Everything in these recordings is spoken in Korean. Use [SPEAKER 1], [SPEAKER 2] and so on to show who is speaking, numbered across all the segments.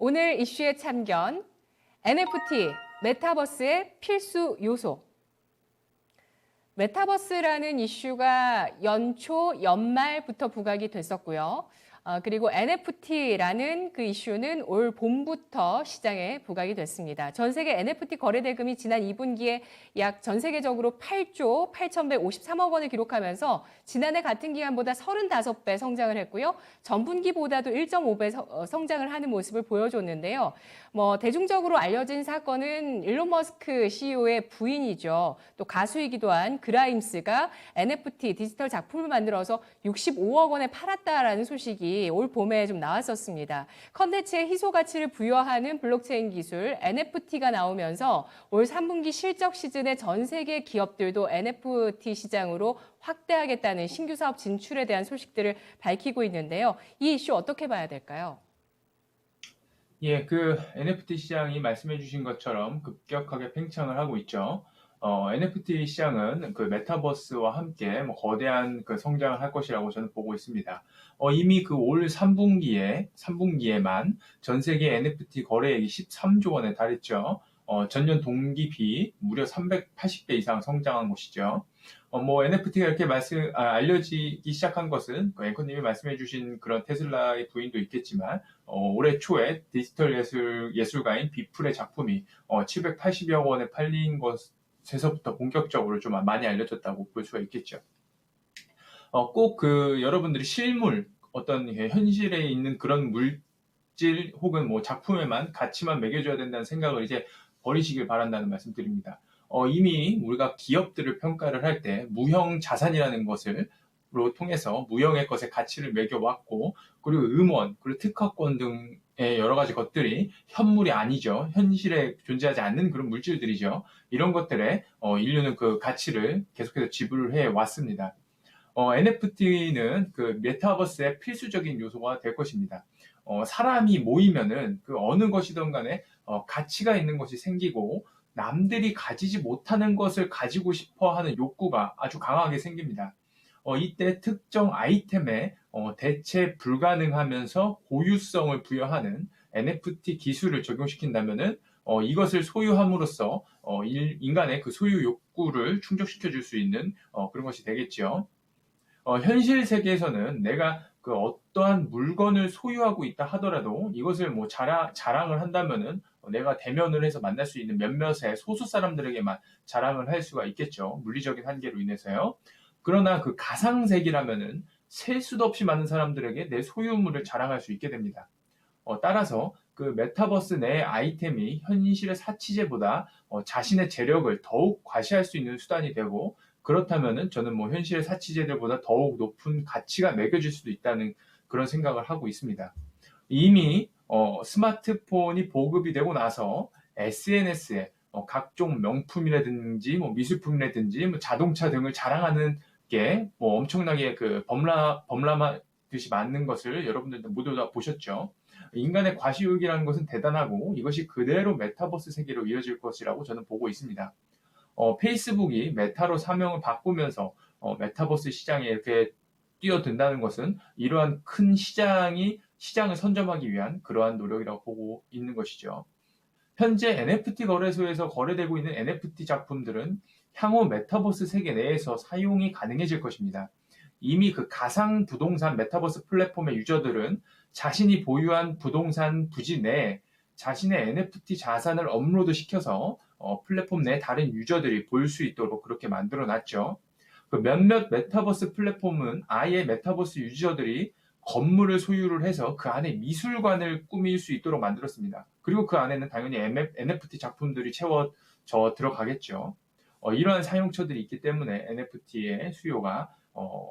[SPEAKER 1] 오늘 이슈의 참견, NFT, 메타버스의 필수 요소. 메타버스라는 이슈가 연초, 연말부터 부각이 됐었고요. 그리고 NFT라는 그 이슈는 올 봄부터 시장에 부각이 됐습니다. 전 세계 NFT 거래 대금이 지난 2분기에 약 전 세계적으로 8조 8,153억 원을 기록하면서 지난해 같은 기간보다 35배 성장을 했고요. 전분기보다도 1.5배 성장을 하는 모습을 보여줬는데요. 대중적으로 알려진 사건은 일론 머스크 CEO의 부인이죠. 또 가수이기도 한 그라임스가 NFT 디지털 작품을 만들어서 65억 원에 팔았다라는 소식이 올 봄에 좀 나왔었습니다. 컨텐츠의 희소 가치를 부여하는 블록체인 기술 NFT가 나오면서 올 3분기 실적 시즌에 전 세계 기업들도 NFT 시장으로 확대하겠다는 신규 사업 진출에 대한 소식들을 밝히고 있는데요. 이 이슈 어떻게 봐야 될까요?
[SPEAKER 2] 예, NFT 시장이 말씀해 주신 것처럼 급격하게 팽창을 하고 있죠. NFT 시장은 그 메타버스와 함께 거대한 그 성장을 할 것이라고 저는 보고 있습니다. 이미 그 올 3분기에만 전 세계 NFT 거래액이 13조 원에 달했죠. 전년 동기비 무려 380배 이상 성장한 것이죠. NFT가 이렇게 알려지기 시작한 것은 그 앵커님이 말씀해 주신 그런 테슬라의 부인도 있겠지만, 올해 초에 디지털 예술가인 비플의 작품이 780여 원에 팔린 것에서부터 본격적으로 좀 많이 알려졌다고 볼 수가 있겠죠. 꼭 여러분들이 실물, 어떤 현실에 있는 그런 물질 혹은 작품에만 가치만 매겨줘야 된다는 생각을 이제 버리시길 바란다는 말씀드립니다. 이미 우리가 기업들을 평가를 할 때 무형 자산이라는 것을 통해서 무형의 것에 가치를 매겨왔고, 그리고 음원, 그리고 특허권 등의 여러 가지 것들이 현물이 아니죠. 현실에 존재하지 않는 그런 물질들이죠. 이런 것들에 인류는 그 가치를 계속해서 지불을 해 왔습니다. NFT는 그 메타버스의 필수적인 요소가 될 것입니다. 사람이 모이면은 그 어느 것이든 간에 가치가 있는 것이 생기고, 남들이 가지지 못하는 것을 가지고 싶어 하는 욕구가 아주 강하게 생깁니다. 이때 특정 아이템에 대체 불가능하면서 고유성을 부여하는 NFT 기술을 적용시킨다면은 이것을 소유함으로써 인간의 그 소유 욕구를 충족시켜 줄 수 있는 그런 것이 되겠죠. 현실 세계에서는 내가 그 어떠한 물건을 소유하고 있다 하더라도 이것을 자랑을 한다면은 내가 대면을 해서 만날 수 있는 몇몇의 소수 사람들에게만 자랑을 할 수가 있겠죠. 물리적인 한계로 인해서요. 그러나 그 가상세계라면은 셀 수도 없이 많은 사람들에게 내 소유물을 자랑할 수 있게 됩니다. 따라서 그 메타버스 내 아이템이 현실의 사치제보다 자신의 재력을 더욱 과시할 수 있는 수단이 되고, 그렇다면은 저는 현실의 사치제들보다 더욱 높은 가치가 매겨질 수도 있다는 그런 생각을 하고 있습니다. 이미 스마트폰이 보급이 되고 나서 SNS에 각종 명품이라든지 미술품이라든지 자동차 등을 자랑하는 게 엄청나게 그 범람하듯이 많은 것을 여러분들도 모두 다 보셨죠. 인간의 과시욕이라는 것은 대단하고 이것이 그대로 메타버스 세계로 이어질 것이라고 저는 보고 있습니다. 페이스북이 메타로 사명을 바꾸면서 메타버스 시장에 이렇게 뛰어든다는 것은 이러한 큰 시장을 선점하기 위한 그러한 노력이라고 보고 있는 것이죠. 현재 NFT 거래소에서 거래되고 있는 NFT 작품들은 향후 메타버스 세계 내에서 사용이 가능해질 것입니다. 이미 그 가상 부동산 메타버스 플랫폼의 유저들은 자신이 보유한 부동산 부지 내에 자신의 NFT 자산을 업로드 시켜서 플랫폼 내 다른 유저들이 볼 수 있도록 그렇게 만들어 놨죠. 그 몇몇 메타버스 플랫폼은 아예 메타버스 유저들이 건물을 소유를 해서 그 안에 미술관을 꾸밀 수 있도록 만들었습니다. 그리고 그 안에는 당연히 NFT 작품들이 채워져 들어가겠죠. 이러한 사용처들이 있기 때문에 NFT의 수요가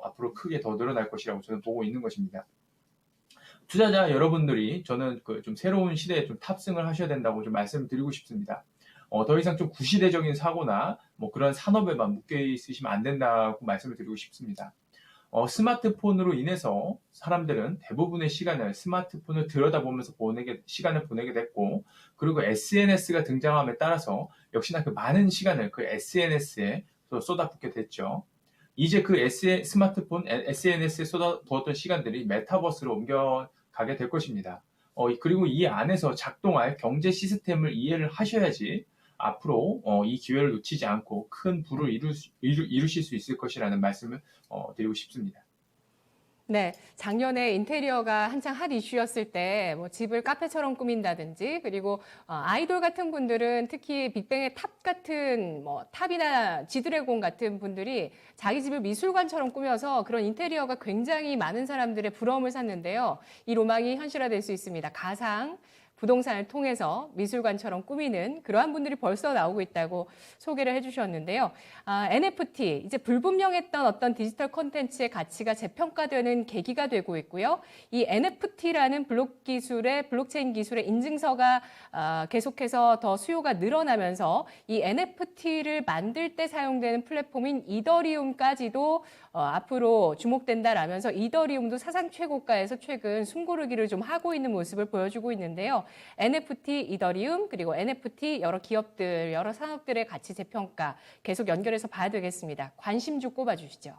[SPEAKER 2] 앞으로 크게 더 늘어날 것이라고 저는 보고 있는 것입니다. 투자자 여러분들이 저는 좀 새로운 시대에 좀 탑승을 하셔야 된다고 좀 말씀드리고 싶습니다. 더 이상 좀 구시대적인 사고나 그런 산업에만 묶여 있으시면 안 된다고 말씀을 드리고 싶습니다. 스마트폰으로 인해서 사람들은 대부분의 시간을 스마트폰을 들여다보면서 시간을 보내게 됐고, 그리고 SNS가 등장함에 따라서 역시나 그 많은 시간을 그 SNS에 쏟아붓게 됐죠. 이제 그 스마트폰, SNS에 쏟아부었던 시간들이 메타버스로 옮겨가게 될 것입니다. 그리고 이 안에서 작동할 경제 시스템을 이해를 하셔야지 앞으로 이 기회를 놓치지 않고 큰 부를 이루실 수 있을 것이라는 말씀을 드리고 싶습니다.
[SPEAKER 1] 네, 작년에 인테리어가 한창 핫 이슈였을 때 뭐 집을 카페처럼 꾸민다든지 그리고 아이돌 같은 분들은 특히 빅뱅의 탑 같은 뭐 탑이나 지드래곤 같은 분들이 자기 집을 미술관처럼 꾸며서 그런 인테리어가 굉장히 많은 사람들의 부러움을 샀는데요. 이 로망이 현실화될 수 있습니다. 가상 부동산을 통해서 미술관처럼 꾸미는 그러한 분들이 벌써 나오고 있다고 소개를 해주셨는데요. NFT, 이제 불분명했던 어떤 디지털 콘텐츠의 가치가 재평가되는 계기가 되고 있고요. 이 NFT라는 블록체인 기술의 인증서가 계속해서 더 수요가 늘어나면서 이 NFT를 만들 때 사용되는 플랫폼인 이더리움까지도 앞으로 주목된다라면서 이더리움도 사상 최고가에서 최근 숨고르기를 좀 하고 있는 모습을 보여주고 있는데요. NFT, 이더리움, 그리고 NFT 여러 기업들, 여러 산업들의 가치 재평가 계속 연결해서 봐야 되겠습니다. 관심주 꼽아주시죠.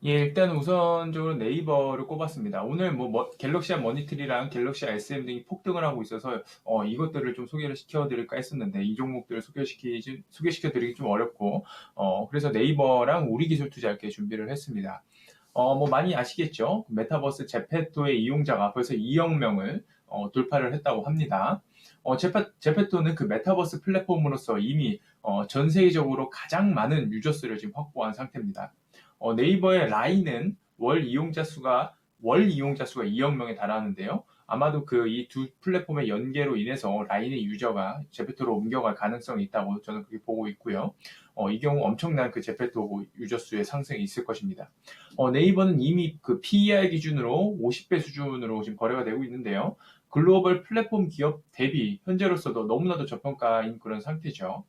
[SPEAKER 2] 예, 일단 우선적으로 네이버를 꼽았습니다. 오늘 갤럭시 머니터리랑 갤럭시 SM 등이 폭등을 하고 있어서 이것들을 좀 소개를 시켜드릴까 했었는데 이 종목들을 소개시켜드리기 좀 어렵고 그래서 네이버랑 우리기술투자 이렇게 준비를 했습니다. 많이 아시겠죠? 메타버스 제페토의 이용자가 벌써 2억 명을 돌파를 했다고 합니다. 제페토는 그 메타버스 플랫폼으로서 이미 전 세계적으로 가장 많은 유저수를 지금 확보한 상태입니다. 네이버의 라인은 월 이용자 수가 2억 명에 달하는데요. 아마도 그 이 두 플랫폼의 연계로 인해서 라인의 유저가 제페토로 옮겨갈 가능성이 있다고 저는 그렇게 보고 있고요. 이 경우 엄청난 그 제페토 유저 수의 상승이 있을 것입니다. 네이버는 이미 그 PER 기준으로 50배 수준으로 지금 거래가 되고 있는데요. 글로벌 플랫폼 기업 대비 현재로서도 너무나도 저평가인 그런 상태죠.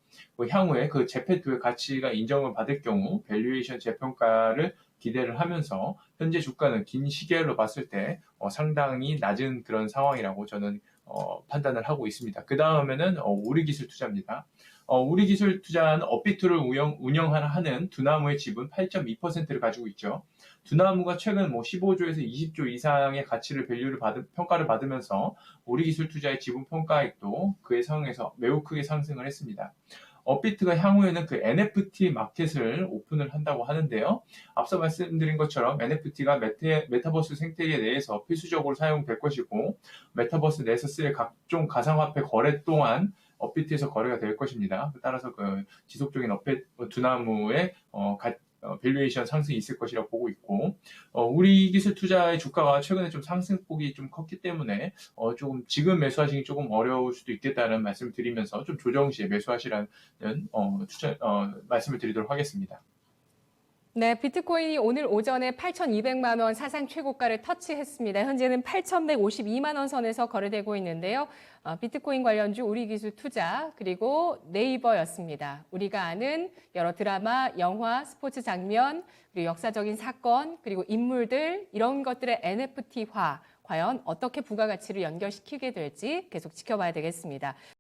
[SPEAKER 2] 향후에 그 제페토의 가치가 인정을 받을 경우 밸류에이션 재평가를 기대를 하면서 현재 주가는 긴 시계로 봤을 때 상당히 낮은 그런 상황이라고 저는 판단을 하고 있습니다. 그 다음에는 우리기술투자입니다. 우리기술투자는 업비트를 운영하는 두나무의 지분 8.2%를 가지고 있죠. 두나무가 최근 15조에서 20조 이상의 가치를 평가를 받으면서 우리기술투자의 지분 평가액도 그에 상응해서 매우 크게 상승을 했습니다. 업비트가 향후에는 그 NFT 마켓을 오픈을 한다고 하는데요. 앞서 말씀드린 것처럼 NFT가 메타버스 생태계 내에서 필수적으로 사용될 것이고 메타버스 내에서 쓸 각종 가상화폐 거래 또한 업비트에서 거래가 될 것입니다. 따라서 그 지속적인 두나무의 밸류에이션 상승이 있을 것이라고 보고 있고 우리 기술 투자의 주가가 최근에 좀 상승폭이 좀 컸기 때문에 조금 지금 매수하시기 조금 어려울 수도 있겠다는 말씀을 드리면서 좀 조정 시에 매수하시라는 말씀을 드리도록 하겠습니다.
[SPEAKER 1] 네, 비트코인이 오늘 오전에 8,200만 원 사상 최고가를 터치했습니다. 현재는 8,152만 원 선에서 거래되고 있는데요. 비트코인 관련주 우리기술투자 그리고 네이버였습니다. 우리가 아는 여러 드라마, 영화, 스포츠 장면, 그리고 역사적인 사건, 그리고 인물들 이런 것들의 NFT화 과연 어떻게 부가가치를 연결시키게 될지 계속 지켜봐야 되겠습니다.